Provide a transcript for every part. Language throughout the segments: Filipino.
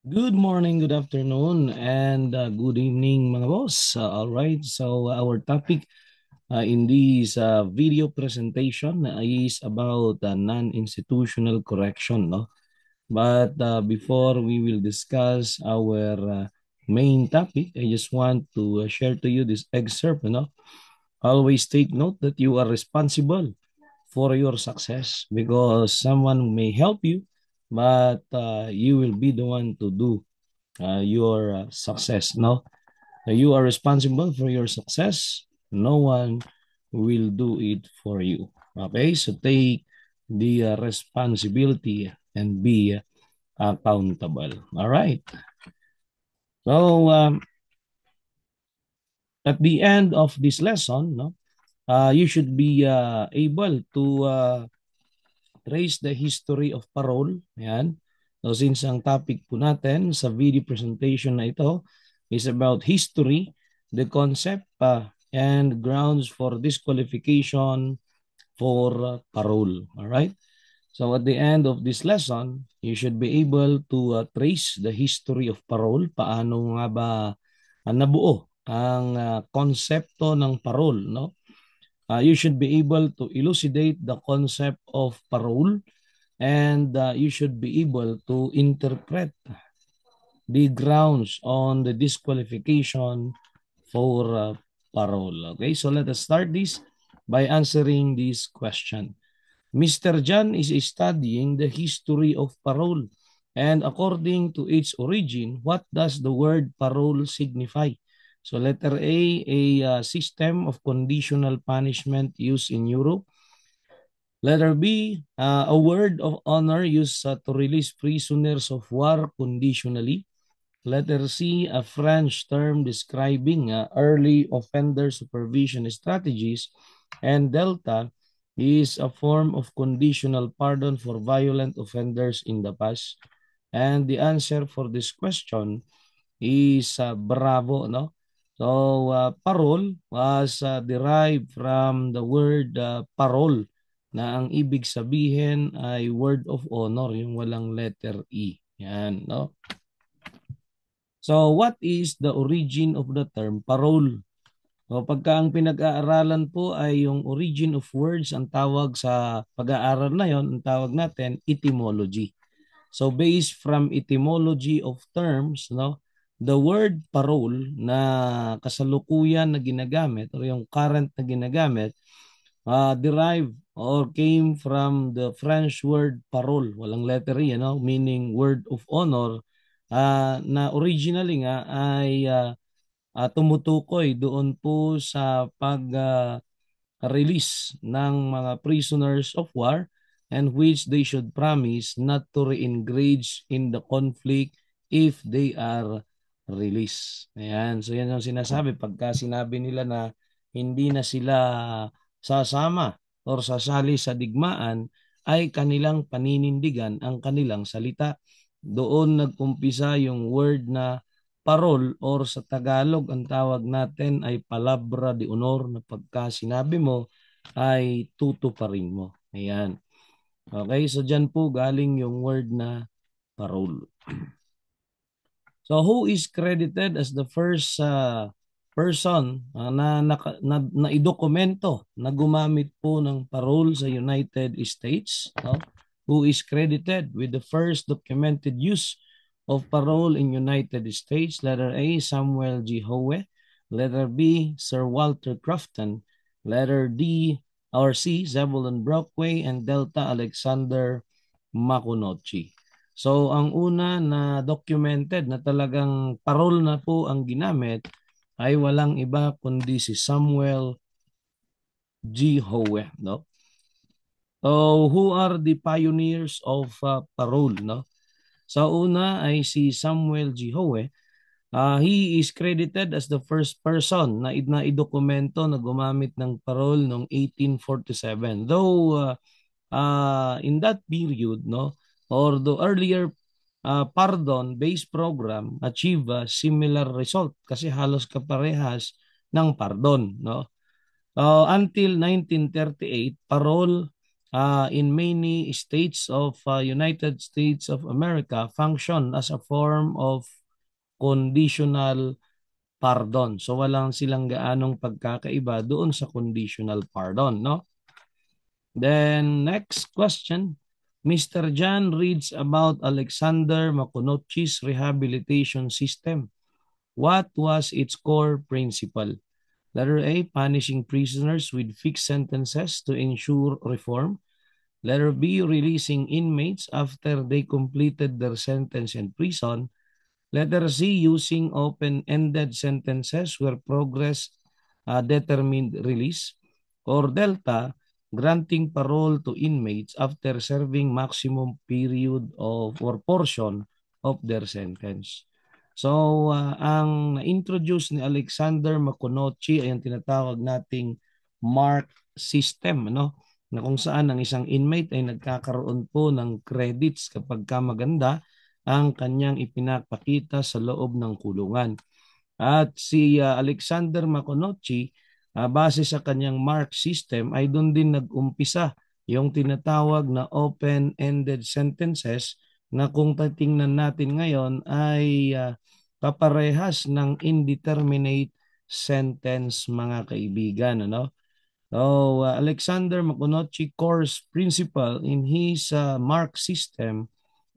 Good morning, good afternoon, and good evening mga boss. All right, so our topic in this video presentation is about non-institutional correction, no? But before we will discuss our main topic, I just want to share to you this excerpt, you know? Always take note that you are responsible for your success because someone may help you, but you will be the one to do your success. No, you are responsible for your success. No one will do it for you. Okay, so take the responsibility and be accountable. All right. So at the end of this lesson, no, you should be able to trace the history of parole. Yan. So since ang topic po natin sa video presentation na ito is about history, the concept and grounds for disqualification for parole. All right? So at the end of this lesson, you should be able to trace the history of parole. Paano nga ba nabuo ang konsepto ng parole, no? You should be able to elucidate the concept of parole, and you should be able to interpret the grounds on the disqualification for parole. Okay, so let us start this by answering this question. Mr. John is studying the history of parole, and according to its origin, what does the word parole signify? So letter A system of conditional punishment used in Europe. Letter B, a word of honor used to release prisoners of war conditionally. Letter C, a French term describing early offender supervision strategies. And Delta is a form of conditional pardon for violent offenders in the past. And the answer for this question is bravo, no? So, parole was derived from the word parole na ang ibig sabihin ay word of honor, yung walang letter E. Yan, no? So, what is the origin of the term parole? So, pagka ang pinag-aaralan po ay yung origin of words, ang tawag sa pag-aaral na yon, ang tawag natin etymology. So, based from etymology of terms, no, the word parole na kasalukuyan na ginagamit or yung current na ginagamit derived or came from the French word parole, walang letter E, meaning word of honor, na originally nga ay tumutukoy doon po sa pag-release ng mga prisoners of war and which they should promise not to re-engage in the conflict if they are released. Ayan. So yan ang sinasabi. Pagka sinabi nila na hindi na sila sasama or sasali sa digmaan, ay kanilang paninindigan ang kanilang salita. Doon nagkumpisa yung word na parol or sa Tagalog ang tawag natin ay palabra de honor na pagka sinabi mo ay tutuparin mo. Ayan. Okay, so dyan po galing yung word na parol. So who is credited as the first person na idokumento na gumamit po ng parole sa United States? No? Who is credited with the first documented use of parole in United States? Letter A, Samuel G. Howe. Letter B, Sir Walter Crofton. Letter D or C, Zebulon Brockway. And Delta, Alexander Makunocci. So ang una na documented na talagang parol na po ang ginamit ay walang iba kundi si Samuel G. Howe, no? So who are the pioneers of parole, no? Sa una ay si Samuel G. Howe. He is credited as the first person na idokumento na gumamit ng parole noong 1847. Though in that period, no, or the earlier pardon-based program achieve a similar result kasi halos kaparehas ng pardon, no? Until 1938, parole in many states of United States of America function as a form of conditional pardon. So walang silang gaanong pagkakaiba doon sa conditional pardon, no? Then next question, Mr. Jan reads about Alexander Maconochie's rehabilitation system. What was its core principle? Letter A, punishing prisoners with fixed sentences to ensure reform. Letter B, releasing inmates after they completed their sentence in prison. Letter C, using open-ended sentences where progress determined release. Or Delta, granting parole to inmates after serving maximum period of or portion of their sentence. So, ang na-introduce ni Alexander Maconochie ay ang tinatawag nating mark system, ano? Na kung saan ang isang inmate ay nagkakaroon po ng credits kapag ka maganda ang kanyang ipinapakita sa loob ng kulungan. At si Alexander Maconochie, base sa kanyang mark system, ay doon din nag-umpisa yung tinatawag na open-ended sentences na kung titingnan natin ngayon ay kaparehas ng indeterminate sentence, mga kaibigan. Ano? So, Alexander Maconochie course principle in his mark system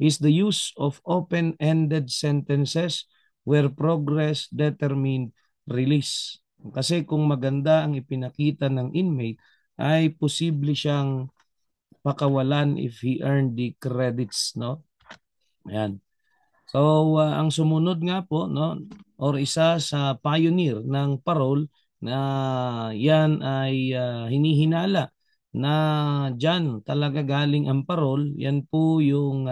is the use of open-ended sentences where progress determined release. Kasi kung maganda ang ipinakita ng inmate, ay posible siyang pakawalan if he earned the credits, no? Ayan. So, ang sumunod nga po, no, or isa sa pioneer ng parole na yan ay hinihinala na dyan talaga galing ang parole, yan po yung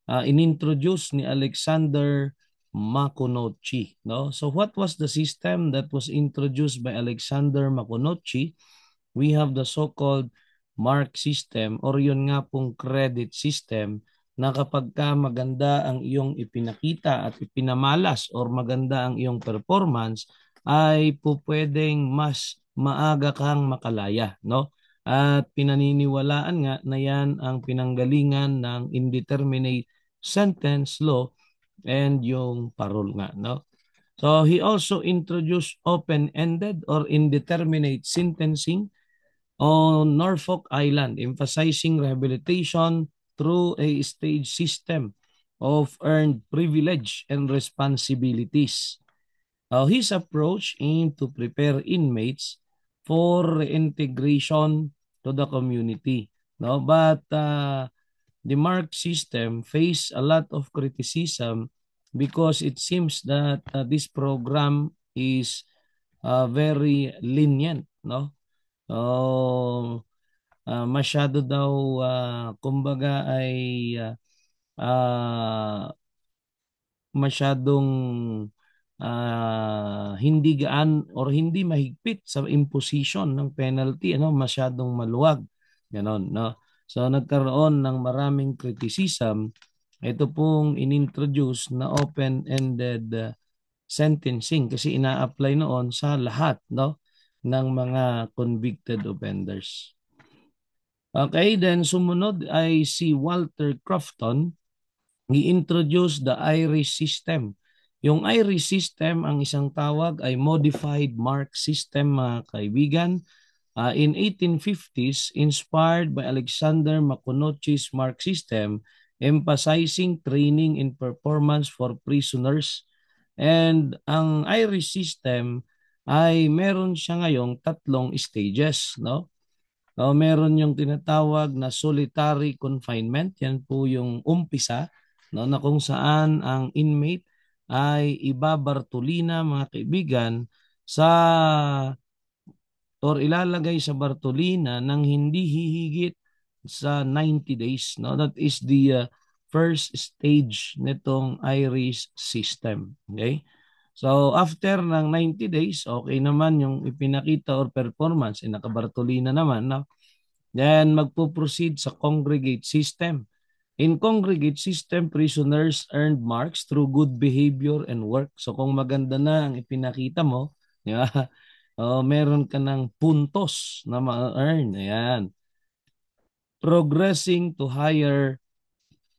inintroduce ni Alexander Maconochie, no? So what was the system that was introduced by Alexander Maconochie? We have the so-called mark system or yun nga pong credit system na kapag ka maganda ang iyong ipinakita at ipinamalas or maganda ang iyong performance ay po pwedeng mas maaga kang makalaya, no? At pinaniniwalaan nga na yan ang pinanggalingan ng indeterminate sentence law and yung parole nga, no? So he also introduced open-ended or indeterminate sentencing on Norfolk Island, emphasizing rehabilitation through a stage system of earned privilege and responsibilities. His approach aimed to prepare inmates for reintegration to the community. No, but the mark system faced a lot of criticism because it seems that this program is very lenient, no? So, masyado daw kumbaga ay uh, masyadong hindi gaan or hindi mahigpit sa imposition ng penalty, ano, masyadong maluwag, ganon, no? So nagkaroon ng maraming criticism. Ito pong inintroduce na open-ended sentencing kasi ina-apply noon sa lahat, no, ng mga convicted offenders. Okay, then sumunod ay si Walter Crofton. I-introduce the IRIS system. Yung IRIS system, ang isang tawag ay Modified Mark System, mga kaibigan. In 1850s, inspired by Alexander Maconochie's Mark System, emphasizing training and performance for prisoners. And ang IRIS system ay meron siya ngayong tatlong stages, no? Meron yung tinatawag na solitary confinement. Yan po yung umpisa, no, na kung saan ang inmate ay ibabartolina, mga kaibigan, sa or ilalagay sa bartolina ng hindi hihigit sa 90 days. No? That is the first stage nitong IRIS system. Okay? So after ng 90 days, okay naman yung ipinakita or performance, nakabartolina naman. No? Then magpo-proceed sa congregate system. In congregate system, prisoners earned marks through good behavior and work. So kung maganda na ang ipinakita mo, di ba? Meron ka ng puntos na ma-earn. Ayan. progressing to higher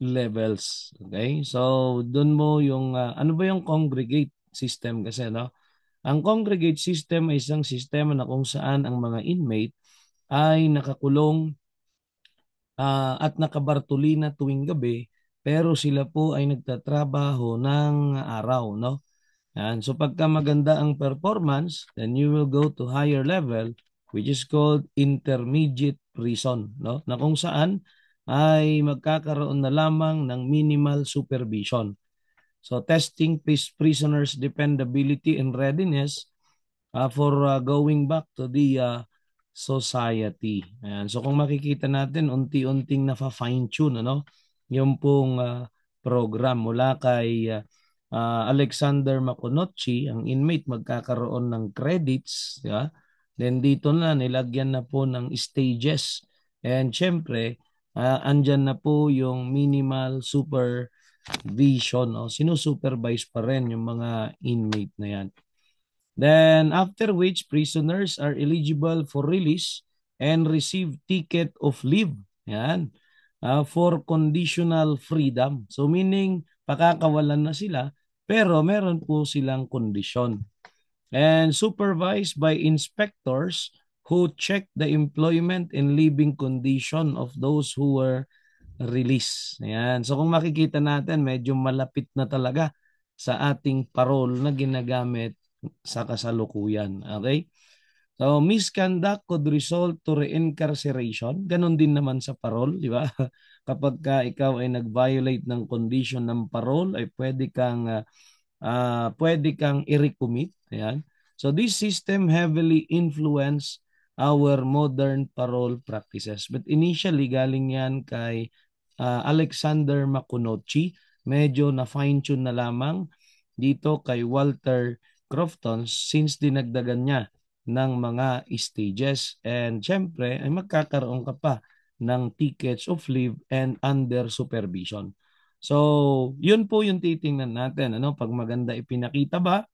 levels. Okay? So, doon mo yung, ano ba yung congregate system kasi, no? Ang congregate system ay isang sistema na kung saan ang mga inmate ay nakakulong at nakabartolina tuwing gabi, pero sila po ay nagtatrabaho ng araw, no? Yan. So pagka maganda ang performance, then you will go to higher level, which is called intermediate prison, no? Na kung saan ay magkakaroon na lamang ng minimal supervision. So testing prisoners' dependability and readiness for going back to the society. Ayan. So kung makikita natin, unti-unting nafa-fine-tune ano, yung pong program mula kay Alexander Maconochi, ang inmate magkakaroon ng credits. Yeah? Then dito na, nilagyan na po ng stages. And syempre, andyan na po yung minimal supervision. No? Sinusupervise pa rin yung mga inmate na yan. Then after which prisoners are eligible for release and receive ticket of leave. Yan. For conditional freedom. So meaning pakakawalan na sila pero meron po silang kondisyon. And supervised by inspectors who check the employment and living condition of those who were released. Yan. So kung makikita natin, medyo malapit na talaga sa ating parole na ginagamit sa kasalukuyan. Okay? So, misconduct could result to reincarceration. Ganon din naman sa parole, di ba? Kapag ka ikaw ay nag-violate ng condition ng parole, ay pwede kang i-recommit. Ayan. So, this system heavily influence our modern parole practices. But initially, galing yan kay Alexander Maconochi. Medyo na fine-tune na lamang dito kay Walter Crofton since dinagdagan niya ng mga stages. And syempre, ay magkakaroon ka pa ng tickets of leave and under supervision. So, yun po yung titingnan natin. Ano? Pag maganda ipinakita ba,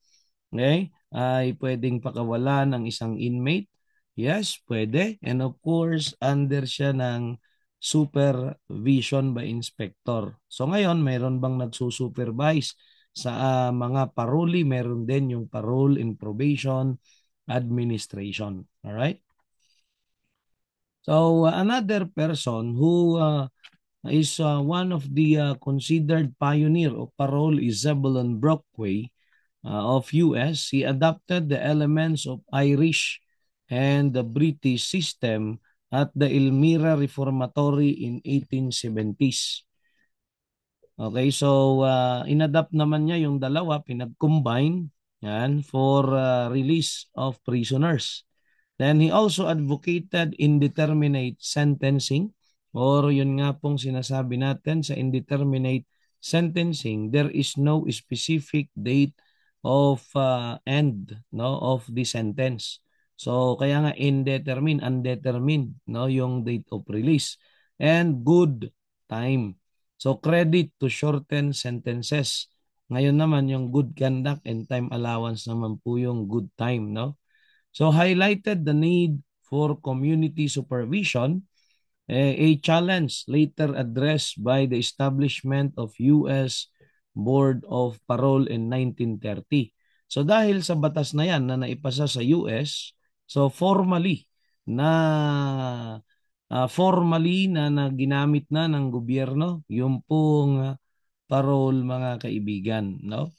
okay, ay pwedeng pakawalan ng isang inmate? Yes, pwede. And of course, under siya ng supervision by inspector. So ngayon, mayroon bang nagsusupervise sa mga paroli? Meron din yung parole and probation administration. All right? So another person who is one of the considered pioneer of parole is Zebulon Brockway of US. He adopted the elements of Irish and the British system at the Elmira Reformatory in 1870s. Okay, so inadapt naman niya yung dalawa, pinag-combine yan for release of prisoners. Then he also advocated indeterminate sentencing or yun nga pong sinasabi natin sa indeterminate sentencing, there is no specific date of end no of the sentence. So kaya nga indeterminate, undetermined no yung date of release and good time. So credit to shorten sentences. Ngayon naman yung good conduct and time allowance naman po yung good time, no? So highlighted the need for community supervision, a challenge later addressed by the establishment of US Board of Parole in 1930. So dahil sa batas na yan na naipasa sa US, so formally na ginamit na ng gobyerno yung pong parole mga kaibigan, no?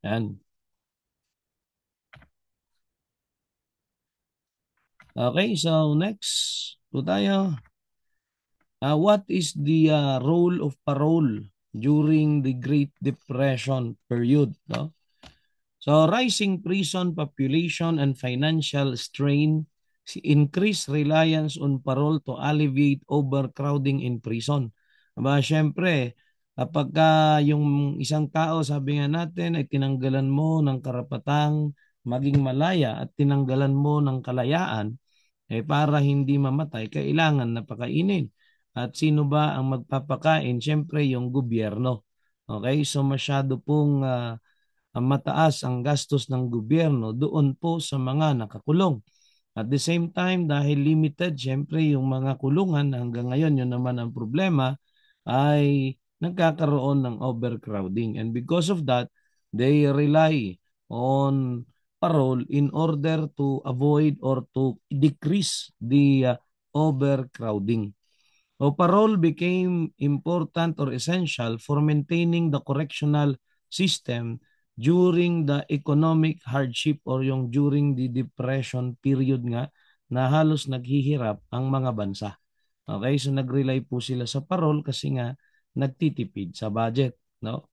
Yan. Okay, so next po tayo. What is the role of parole during the Great Depression period, no? So rising prison population and financial strain increase reliance on parole to alleviate overcrowding in prison. Aba, syempre, kapag yung isang tao, sabi nga natin, ay tinanggalan mo ng karapatang maging malaya at tinanggalan mo ng kalayaan, para hindi mamatay, kailangan na pakainin. At sino ba ang magpapakain? Syempre, yung gobyerno. Okay? So masyado pong mataas ang gastos ng gobyerno doon po sa mga nakakulong. At the same time, dahil limited, syempre yung mga kulungan hanggang ngayon, yun naman ang problema, ay nagkakaroon ng overcrowding. And because of that, they rely on parole in order to avoid or to decrease the overcrowding. So parole became important or essential for maintaining the correctional system during the economic hardship or yung during the depression period nga na halos naghihirap ang mga bansa. Okay, so nag-rely po sila sa parole kasi nga nagtitipid sa budget, no?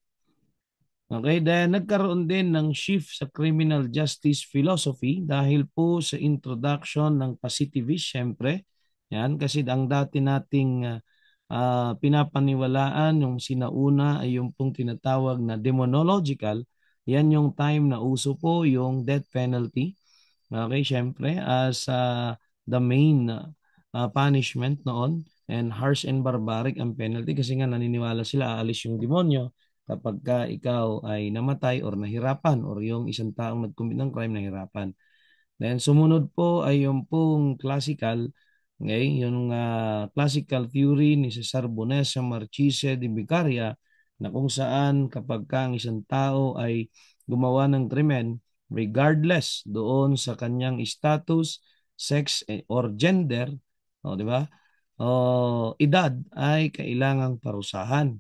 Okay, then nagkaroon din ng shift sa criminal justice philosophy dahil po sa introduction ng positivist, syempre. Yan, kasi ang dati nating pinapaniwalaan, yung sinauna ay yung pong tinatawag na demonological. Yan yung time na uso po yung death penalty. Okay, syempre, as the main punishment noon, and harsh and barbaric ang penalty kasi nga naniniwala sila aalis yung demonyo kapag ka ikaw ay namatay or nahirapan or yung isang taong nag-commit ng crime nahirapan. Then sumunod po ay yung pong classical, okay, yung classical theory ni Cesar Bonesa Marchise de Vicaria na kung saan kapag ka ang isang tao ay gumawa ng krimen regardless doon sa kanyang status, sex or gender, o di ba? O edad ay kailangang parusahan.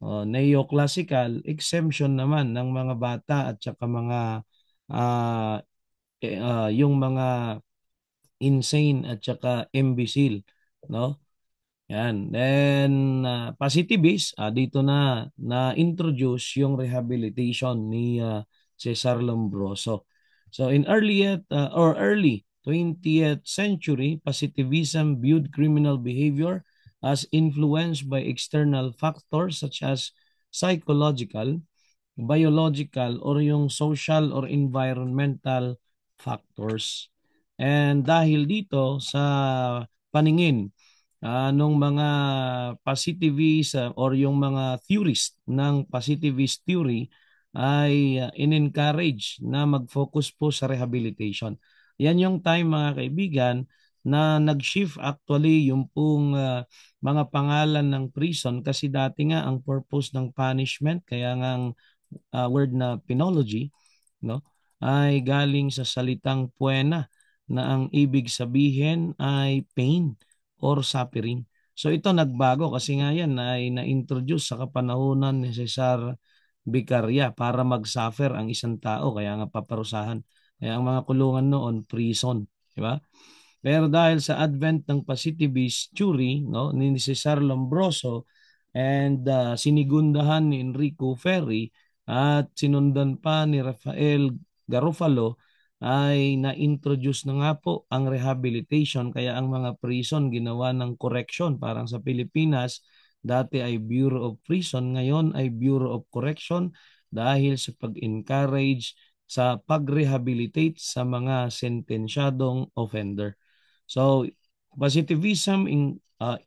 Neoclassical exemption naman ng mga bata at saka mga ah, yung mga insane at saka imbecile, no? Yan. Then positivist, dito na introduce yung rehabilitation ni Cesar Lombroso. So in early 20th century, positivism viewed criminal behavior as influenced by external factors such as psychological, biological, or yung social or environmental factors. And dahil dito sa paningin nung mga positivist or yung mga theorist ng positivist theory ay in-encourage na mag-focus po sa rehabilitation. Yan yung time mga kaibigan na nag-shift actually yung pong mga pangalan ng prison kasi dati nga ang purpose ng punishment kaya nga ang word na penology, no, ay galing sa salitang puena na ang ibig sabihin ay pain or suffering. So ito nagbago kasi nga yan ay na-introduce sa kapanahunan ni Cesar Vicaria para mag-suffer ang isang tao kaya nga paparusahan. Kaya ang mga kulungan noon prison, di ba? Pero dahil sa advent ng positivist theory, no, ni Cesar Lombroso and sinigundahan ni Enrico Ferri at sinundan pa ni Rafael Garofalo ay na-introduce na nga po ang rehabilitation kaya ang mga prison ginawa ng correction parang sa Pilipinas dati ay Bureau of Prison ngayon ay Bureau of Correction dahil sa pag-encourage sa pag-rehabilitate sa mga sentensyadong offender. So, positivism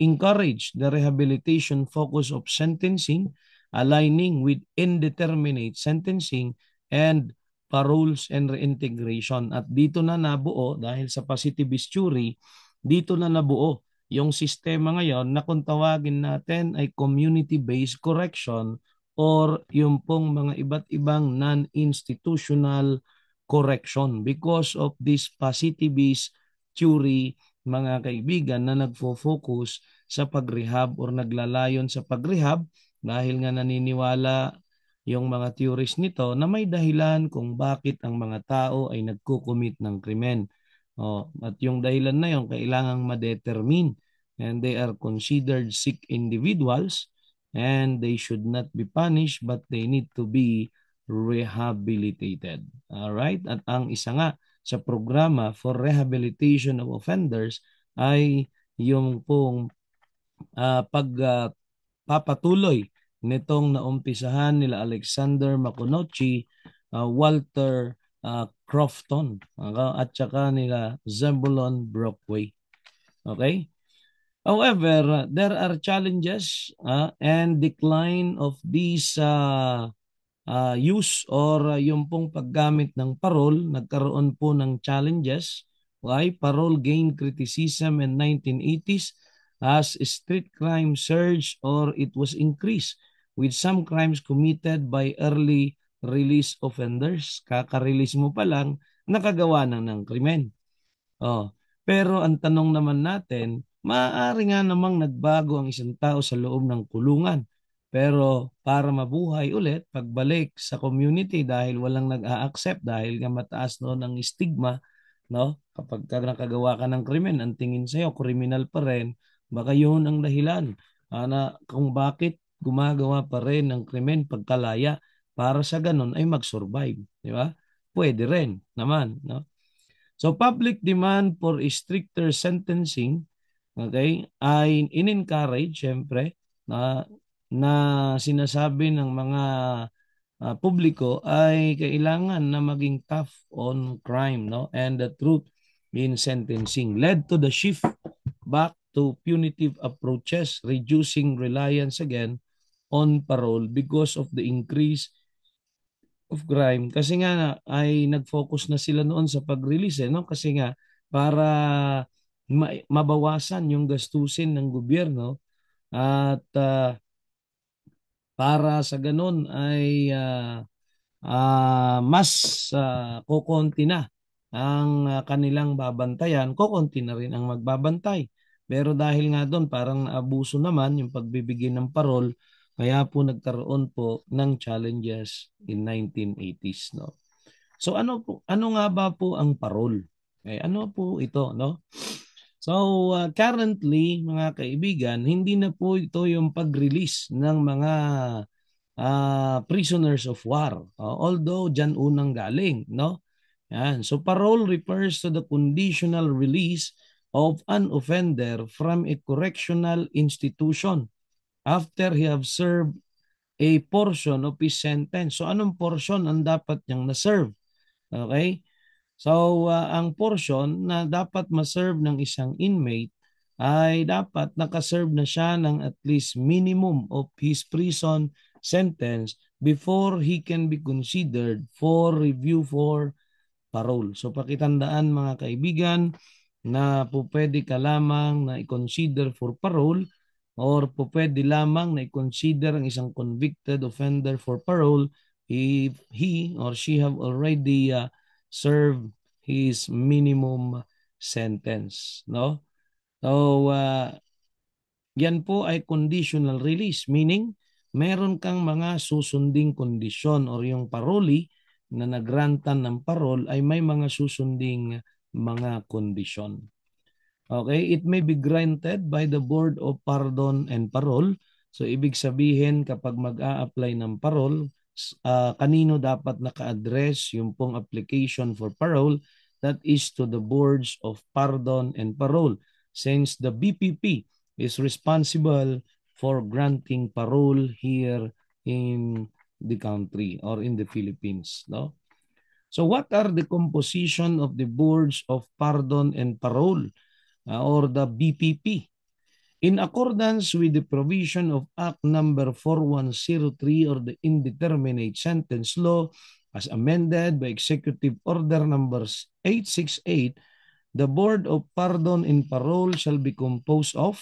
encourage the rehabilitation focus of sentencing, aligning with indeterminate sentencing and paroles and reintegration. At dito na nabuo, dahil sa positivist theory, dito na nabuo yung sistema ngayon na kung tawagin natin ay community-based correction or yung pong mga iba't ibang non-institutional correction because of this positivist theory, mga kaibigan, na nagfo-focus sa pag-rehab or naglalayon sa pag-rehab dahil nga naniniwala yung mga theories nito na may dahilan kung bakit ang mga tao ay nagkukumit ng krimen. At yung dahilan na yun kailangang ma-determine and they are considered sick individuals and they should not be punished but they need to be rehabilitated. Alright? At ang isa nga sa programa for rehabilitation of offenders ay yung pong pagpapatuloy nitong naumpisahan nila Alexander Maconochie, Walter Crofton, at saka nila Zebulon Brockway. Okay? However, there are challenges and decline of these use or yung pong paggamit ng parol, nagkaroon po ng challenges Why? Parole gained criticism in 1980s as street crime surged or it was increased with some crimes committed by early release offenders. Kaka-release mo pa lang, nakagawa na ng krimen. Oh. Pero ang tanong naman natin, maaari nga namang nagbago ang isang tao sa loob ng kulungan. Pero para mabuhay ulit, pagbalik sa community dahil walang nag-a-accept, dahil nga mataas noon ang stigma, no? Kapag ka nakagawa ka ng krimen, ang tingin sa'yo, kriminal pa rin, baka yun ang dahilan na kung bakit gumagawa pa rin ng krimen pagkalaya para sa ganun ay mag-survive. Di ba? Pwede rin naman, no? So public demand for stricter sentencing, okay, ay in-encourage syempre na sinasabi ng mga publiko ay kailangan na maging tough on crime, no? And the truth in sentencing led to the shift back to punitive approaches, reducing reliance again on parole because of the increase of crime. Kasi nga ay nag-focus na sila noon sa pag-release, no? Kasi nga para mabawasan yung gastusin ng gobyerno at para sa ganun ay mas kokonti na ang kanilang babantayan, kokonti na rin ang magbabantay. Pero dahil nga doon parang abuso naman yung pagbibigay ng parol, kaya po nagkaroon po ng challenges in 1980s, no? So ano nga ba po ang parol? Ano po ito, no? So currently mga kaibigan, hindi na po ito yung pag-release ng mga prisoners of war. Although dyan unang galing, no? Yan. So parole refers to the conditional release of an offender from a correctional institution after he have served a portion of his sentence. So anong portion ang dapat niyang na-serve? Okay? So ang portion na dapat ma-serve ng isang inmate ay dapat nakaserve na siya ng at least minimum of his prison sentence before he can be considered for review for parole. So pakitandaan mga kaibigan na po pwede ka lamang na i-consider for parole or po pwede lamang na i-consider ang isang convicted offender for parole if he or she have already served his minimum sentence, no? So yan po ay conditional release, meaning meron kang mga susunding kondisyon or yung paroli na nagrantan ng parol ay may mga susunding mga kondisyon. Okay, it may be granted by the Board of Pardon and Parole. So ibig sabihin kapag mag-a-apply ng parole, kanino dapat naka-address yung pong application for parole? That is to the Boards of Pardon and Parole, since the BPP is responsible for granting parole here in the country or in the Philippines, no? So what are the composition of the Boards of Pardon and Parole or the BPP? In accordance with the provision of Act number 4103 or the Indeterminate Sentence Law as amended by Executive Order number 868, the Board of Pardon and Parole shall be composed of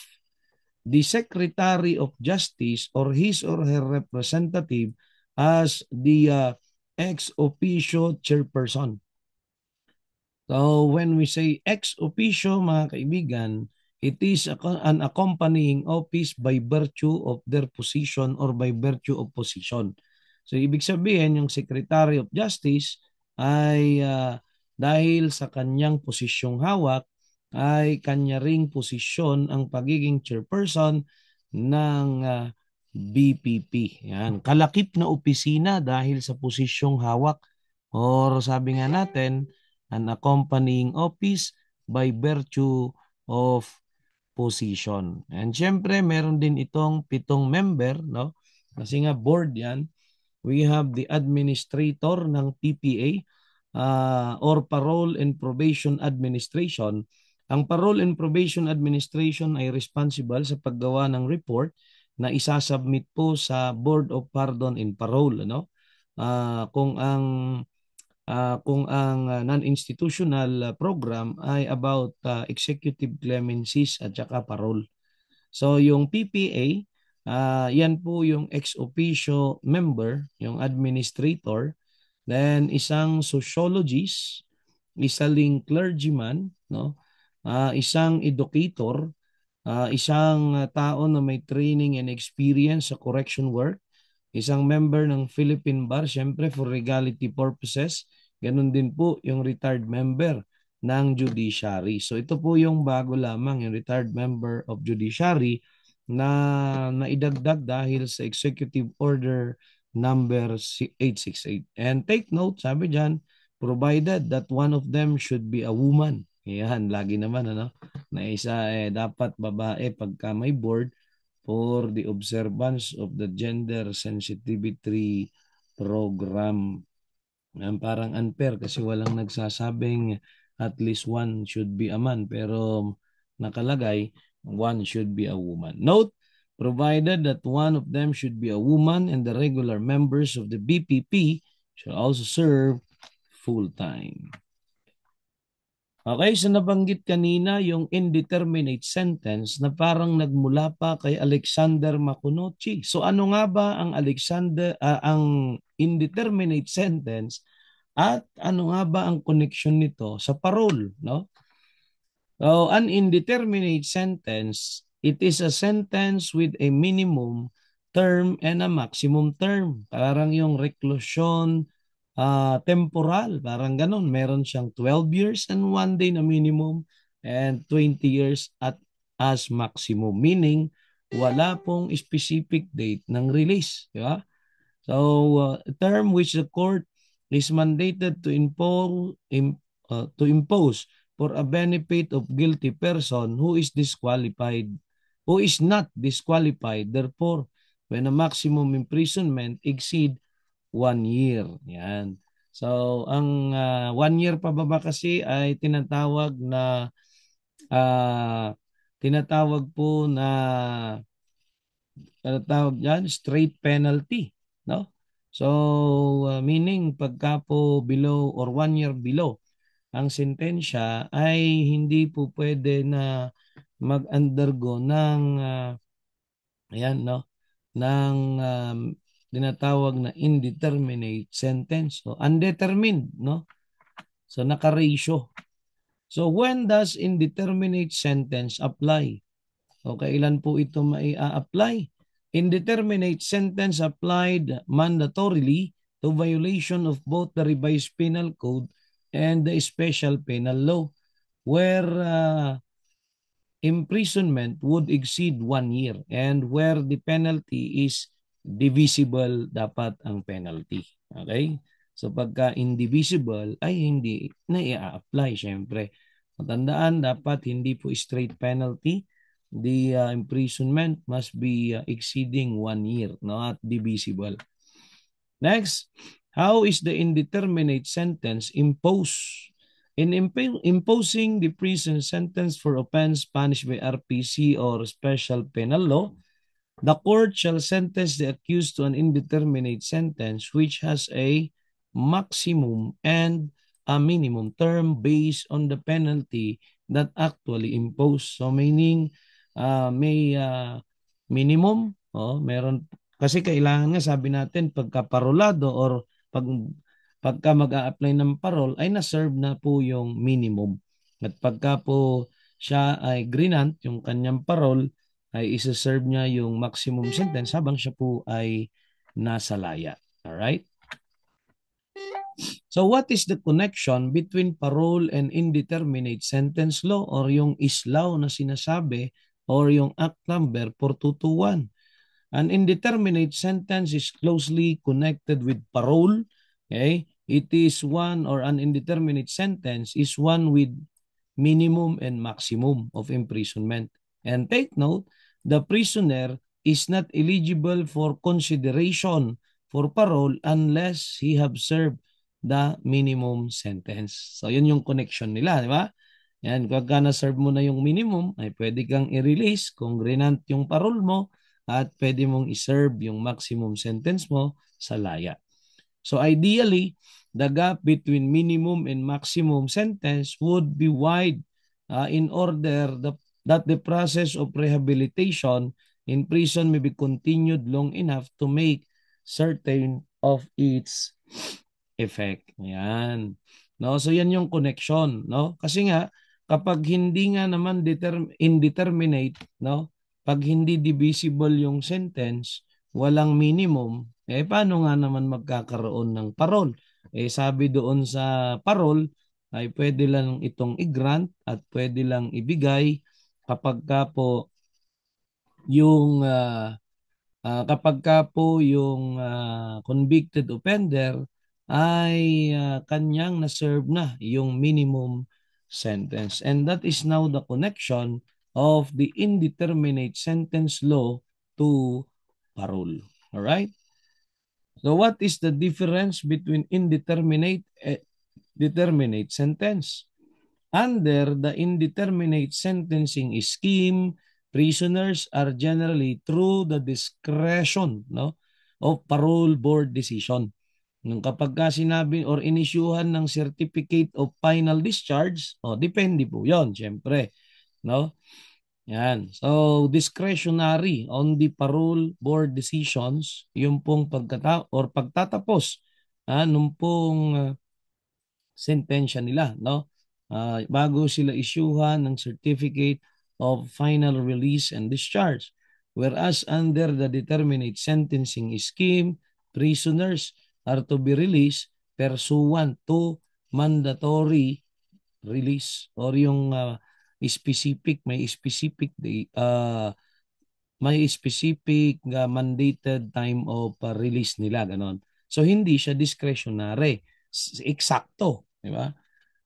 the Secretary of Justice or his or her representative as the ex officio chairperson. So when we say ex officio, mga kaibigan, it is an accompanying office by virtue of their position or by virtue of position. So ibig sabihin, yung Secretary of Justice ay dahil sa kanyang posisyong hawak, ay kanya ring posisyon ang pagiging chairperson ng BPP. Yan. Kalakip na opisina dahil sa posisyong hawak or sabi nga natin, an accompanying office by virtue of position. And syempre, meron din itong 7 member, no? Kasi nga board yan. We have the administrator ng PPA or Parole and Probation Administration. Ang Parole and Probation Administration ay responsible sa paggawa ng report na isasubmit po sa Board of Pardon and Parole, no? Kung ang kung ang non-institutional program ay about executive clemencies at saka parole. So yung PPA, yan po yung ex officio member, yung administrator, then isang sociologist, isang clergyman, no? Isang educator, isang tao na may training and experience sa correction work, isang member ng Philippine Bar, syempre for legality purposes. Ganun din po yung retired member ng judiciary. So ito po yung bago lamang, yung retired member of judiciary na naidagdag dahil sa Executive Order number 868. And take note, sabi dyan, provided that one of them should be a woman. Yan, lagi naman ano, na isa dapat babae pagka may board for the observance of the gender sensitivity program. Parang unfair kasi walang nagsasabing at least one should be a man pero nakalagay one should be a woman. Note, provided that one of them should be a woman and the regular members of the BPP should also serve full-time. Okay, so nabanggit kanina yung indeterminate sentence na parang nagmula pa kay Alexander Maconochie. So ano nga ba ang ang indeterminate sentence at ano nga ba ang connection nito sa parole, no? So an indeterminate sentence, it is a sentence with a minimum term and a maximum term. Parang yung reclusion temporal, parang ganun. Meron siyang 12 years and 1 day na minimum and 20 years at as maximum. Meaning, wala pong specific date ng release. Di ba? So, a term which the court is mandated to impose for a benefit of guilty person who is not disqualified. Therefore, when a maximum imprisonment exceed 1 year. Yan. So, ang 1 year pababa kasi ay uh, tinatawag po na tawag yan, straight penalty, no? So, meaning pagka po below or 1 year below ang sentensya ay hindi po pwede na mag-undergo ng ayan, no? Ng tinatawag na indeterminate sentence. So, undetermined, no? So, naka-ratio. So, when does indeterminate sentence apply? O kailan po ito mai-apply? Indeterminate sentence applied mandatorily to violation of both the revised penal code and the special penal law where imprisonment would exceed 1 year and where the penalty is divisible dapat ang penalty. Okay? So pagka indivisible ay hindi na i-apply syempre. Matandaan dapat hindi po straight penalty. The imprisonment must be exceeding 1 year, not divisible. Next, how is the indeterminate sentence imposed? In imposing the prison sentence for offense punished by RPC or special penal law, the court shall sentence the accused to an indeterminate sentence which has a maximum and a minimum term based on the penalty that actually imposed. So meaning may minimum, meron kasi kailangan nga sabi natin pagka parolado or pagka mag-a-apply ng parol ay na-serve na po yung minimum. At pagka po siya ay grinant, yung kanyang parol, ay isa-serve niya yung maximum sentence habang siya po ay nasa laya. Alright? So what is the connection between parole and indeterminate sentence law or yung ISLAW na sinasabi or yung Act number 4221? An indeterminate sentence is closely connected with parole. Okay? It is one or an indeterminate sentence is one with minimum and maximum of imprisonment. And take note, the prisoner is not eligible for consideration for parole unless he have served the minimum sentence. So, yun yung connection nila, di ba? Yan, pagka na-serve mo na yung minimum, ay pwede kang i-release kung grinant yung parole mo at pwede mong i-serve yung maximum sentence mo sa laya. So ideally, the gap between minimum and maximum sentence would be wide in order that the process of rehabilitation in prison may be continued long enough to make certain of its effect. Yan. No, so yan yung connection, no? Kasi nga kapag hindi nga naman indeterminate, no? Pag hindi divisible yung sentence, walang minimum, eh paano nga naman magkakaroon ng parol? Eh sabi doon sa parol ay pwede lang itong i-grant at pwede lang ibigay kapag ka po yung kapag ka po yung convicted offender ay kanyang na-serve na yung minimum sentence. And that is now the connection of the indeterminate sentence law to parole. All right? So what is the difference between indeterminate and determinate sentence? Under the indeterminate sentencing scheme, prisoners are generally through the discretion, no, of parole board decision. Nung kapag ka sinabi or inisyuhan ng certificate of final discharge, depende po yon, syempre. No? Yan. So, discretionary on the parole board decisions, yung pong pagtatapos nung pong sentensya nila, no? Bago sila isyuhan ng certificate of final release and discharge. Whereas under the determinate sentencing scheme, prisoners are to be released pursuant to mandatory release or yung may specific mandated time of release nila, ganon. So hindi siya discretionary, eksakto, di ba?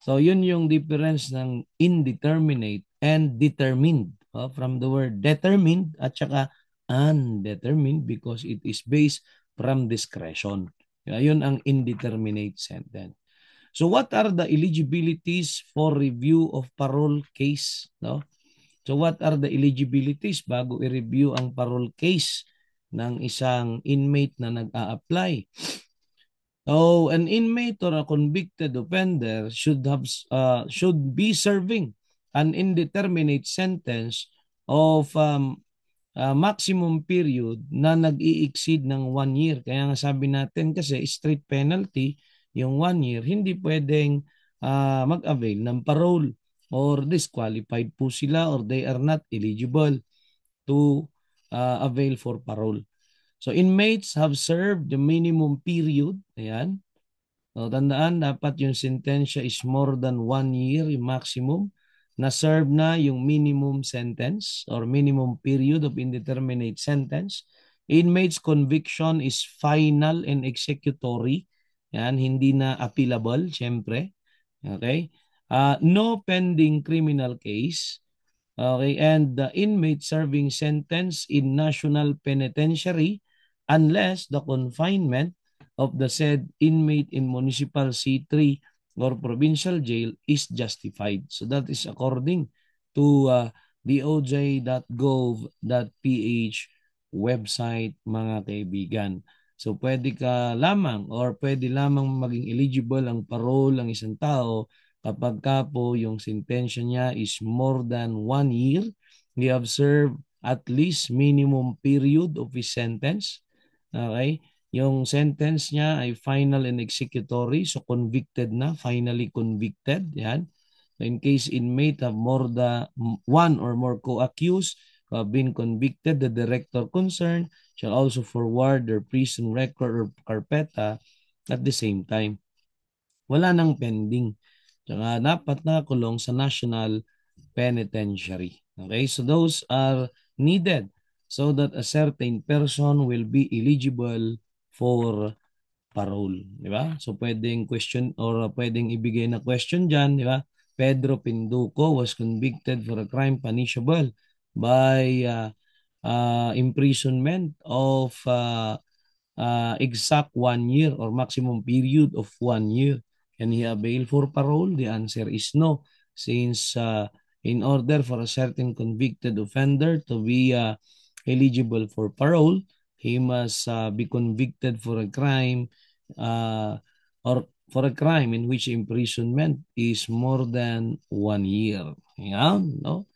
So yun yung difference ng indeterminate and determined, from the word determined at saka undetermined because it is based from discretion. Yun ang indeterminate sentence. So what are the eligibilities for review of parole case, no? So what are the eligibilities bago i-review ang parole case ng isang inmate na nag-a-apply? So an inmate or a convicted offender should be serving an indeterminate sentence of maximum period na nag-i-exceed ng 1 year. Kaya nga sabi natin kasi street penalty, yung 1 year, hindi pwedeng mag-avail ng parole or disqualified po sila or they are not eligible to avail for parole. So inmates have served the minimum period. Ayan. So tandaan, dapat yung sentensya is more than 1 year, yung maximum. Na-serve na yung minimum sentence or minimum period of indeterminate sentence. Inmates conviction is final and executory. Yan, hindi na appealable, syempre. Okay? No pending criminal case. Okay, and the inmate serving sentence in national penitentiary unless the confinement of the said inmate in municipal C3 or provincial jail is justified. So that is according to doj.gov.ph website, mga kaibigan. So pwede ka lamang or pwede lamang maging eligible ang parole ang isang tao kapag ka po yung sentensya niya is more than 1 year, he have served at least minimum period of his sentence. Okay? Yung sentence niya ay final and executory, so convicted na, finally convicted. Yan. In case inmate have more than one or more co-accused who have been convicted, the director concerned shall also forward their prison record or carpeta at the same time. Wala nang pending. Tsaka dapat nakakulong sa National Penitentiary. Okay, so those are needed so that a certain person will be eligible for parole. Di ba? So pwedeng question or pwedeng ibigay na question dyan, di ba? Pedro Pinduco was convicted for a crime punishable by imprisonment of exact 1 year or maximum period of 1 year. Can he avail for parole? The answer is no, since in order for a certain convicted offender to be eligible for parole, he must be convicted for a crime uh, or for a crime in which imprisonment is more than 1 year. Yan, no?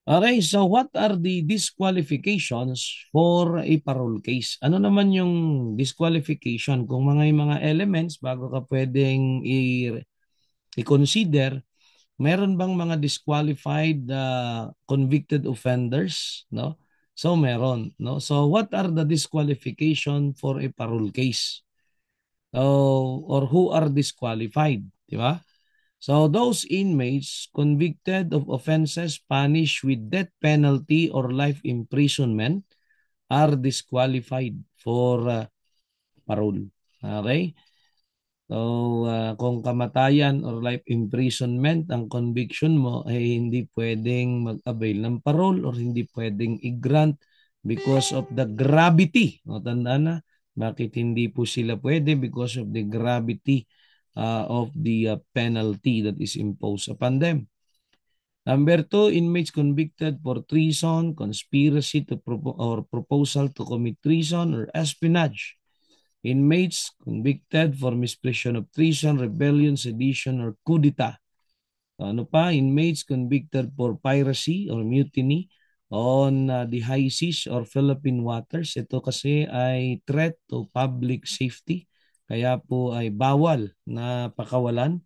Okay, so what are the disqualifications for a parole case? Ano naman yung disqualification? Kung mga elements bago ka pwedeng i-consider, meron bang mga disqualified convicted offenders, no? So meron, no? So what are the disqualification for a parole case? Or who are disqualified, di ba? So those inmates convicted of offenses punished with death penalty or life imprisonment are disqualified for parole. Okay? So kung kamatayan or life imprisonment ang conviction mo ay hindi pwedeng mag-avail ng parole or hindi pwedeng i-grant because of the gravity. O tandaan na, bakit hindi po sila pwede? Because of the gravity of the penalty that is imposed upon them. Number two, inmates convicted for treason, conspiracy to or proposal to commit treason or espionage. Inmates convicted for misprision of treason, rebellion, sedition, or coup d'etat. Ano pa? Inmates convicted for piracy or mutiny on the high seas or Philippine waters. Ito kasi ay threat to public safety. Kaya po ay bawal na pakawalan.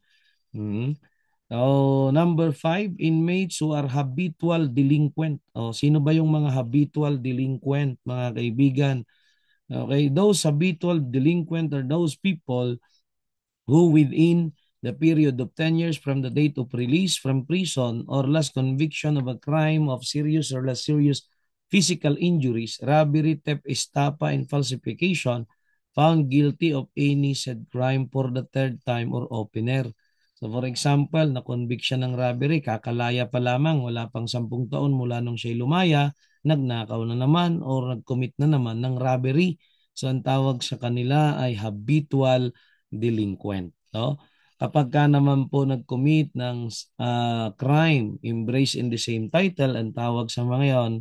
Mm. So, number five, inmates who are habitual delinquent. Sino ba yung mga habitual delinquent, mga kaibigan? Okay, those habitual delinquent are those people who within the period of 10 years from the date of release from prison or last conviction of a crime of serious or less serious physical injuries, robbery, theft, estafa, and falsification found guilty of any said crime for the third time or opener. So for example, na-convict siya ng robbery, kakalaya pa lamang, wala pang 10 taon mula nung siya lumaya, nagnakaw na naman or nag-commit na naman ng robbery. So ang tawag sa kanila ay habitual delinquent. No? Kapag ka naman po nag-commit ng crime, embrace in the same title, ang tawag sa mga yon,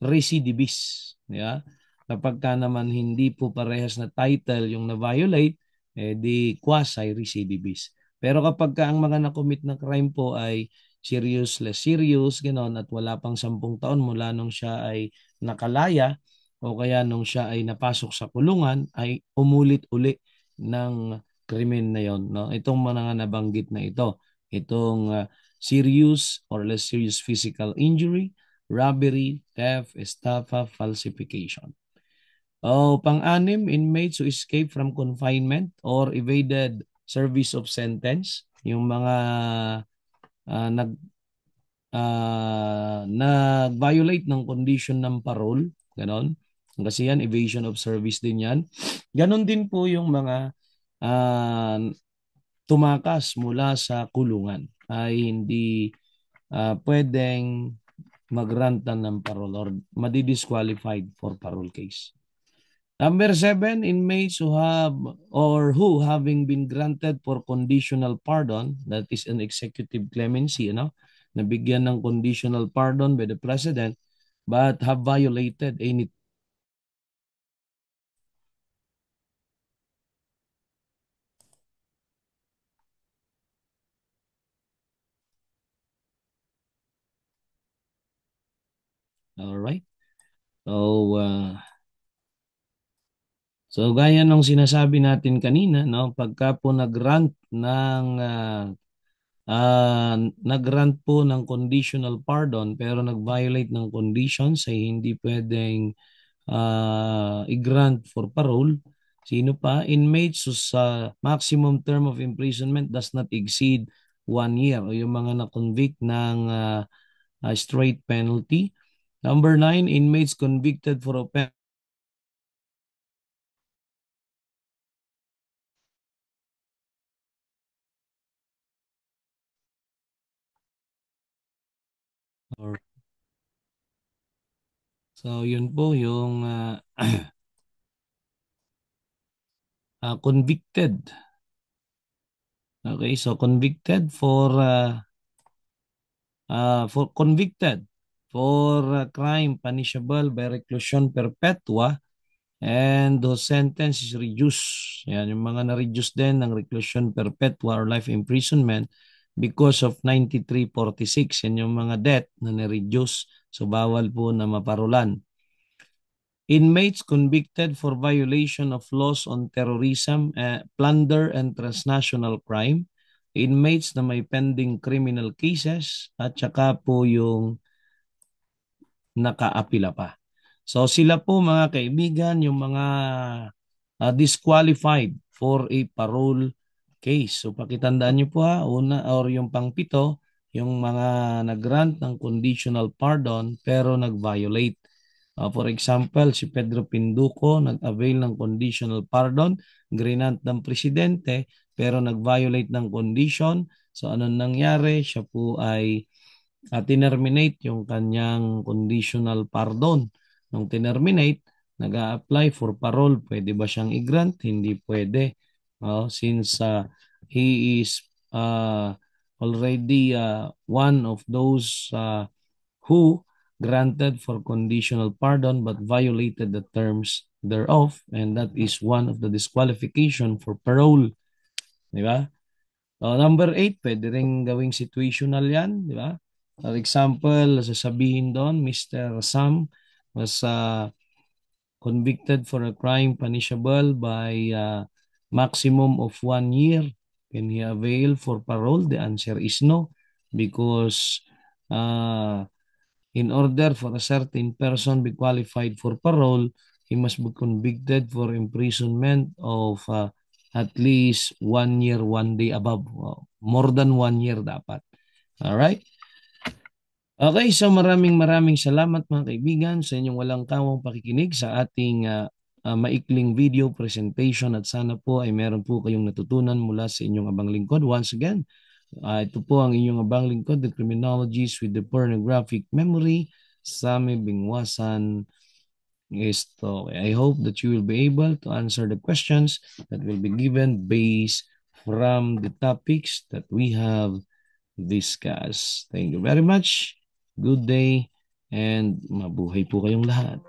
recidivist. Yeah? Kapag ka naman hindi po parehas na title yung na-violate, di quasi-recidivist. Pero kapag ka ang mga na-commit na crime po ay serious, less serious, gano'n, at wala pang 10 taon mula nung siya ay nakalaya o kaya nung siya ay napasok sa kulungan, ay umulit-uli ng krimen na yon, no? Itong mga nabanggit na ito, itong serious or less serious physical injury, robbery, theft, estafa, falsification. Pang-anim, inmates who escape from confinement or evaded service of sentence, yung mga nag nag-violate ng condition ng parole, ganon. Kasi yan, evasion of service din yan. Ganon din po yung mga uh, tumakas mula sa kulungan ay hindi pwedeng magrantan ng parole or madi-disqualified for parole case. Number seven, inmates who have or who having been granted for conditional pardon, that is an executive clemency, nabigyan ng conditional pardon by the president, but have violated any. All right. So, so gaya nung sinasabi natin kanina, no, pagka po nag-grant ng nag-grant po ng conditional pardon pero nag-violate ng conditions ay hindi pwedeng i-grant for parole. Sino pa? Inmates whose maximum term of imprisonment does not exceed 1 year o yung mga na-convict ng straight penalty. Number nine, inmates convicted for offense. So, yun po yung convicted. Okay, so convicted for convicted for crime punishable by reclusion perpetua and the sentence is reduced. Yan, yung mga na-reduce din ng reclusion perpetua or life imprisonment because of 9346. Yan yung mga death na na-reduce. So bawal po na maparulan. Inmates convicted for violation of laws on terrorism, plunder, and transnational crime. Inmates na may pending criminal cases at saka po yung nakaapila pa. So sila po mga kaibigan, yung mga disqualified for a parole case. So pakitandaan niyo po una or yung pangpito, yung mga nag-grant ng conditional pardon pero nag-violate. For example, si Pedro Pinduco nag-avail ng conditional pardon, grinant ng presidente pero nag-violate ng condition. So anong nangyari? Siya po ay tinerminate yung kanyang conditional pardon. Nung tinerminate, nag-a-apply for parole. Pwede ba siyang i-grant? Hindi pwede. Since he is already one of those who granted for conditional pardon but violated the terms thereof, and that is one of the disqualification for parole. Di ba? Number 8, pwede rin gawing situational yan, di ba? For example, sasabihin doon, Mr. Sam was convicted for a crime punishable by maximum of 1 year. Can he avail for parole? The answer is no, because uh, in order for a certain person be qualified for parole, he must be convicted for imprisonment of at least 1 year, 1 day above. More than 1 year dapat. Alright? Okay, so maraming salamat mga kaibigan sa inyong walang kawang pakikinig sa ating maikling video presentation at sana po ay meron po kayong natutunan mula sa inyong abang lingkod. Once again, ito po ang inyong abang lingkod, the criminologist with the pornographic memory, Sammy Bingwasan Esto. I hope that you will be able to answer the questions that will be given based from the topics that we have discussed. Thank you very much. Good day and mabuhay po kayong lahat.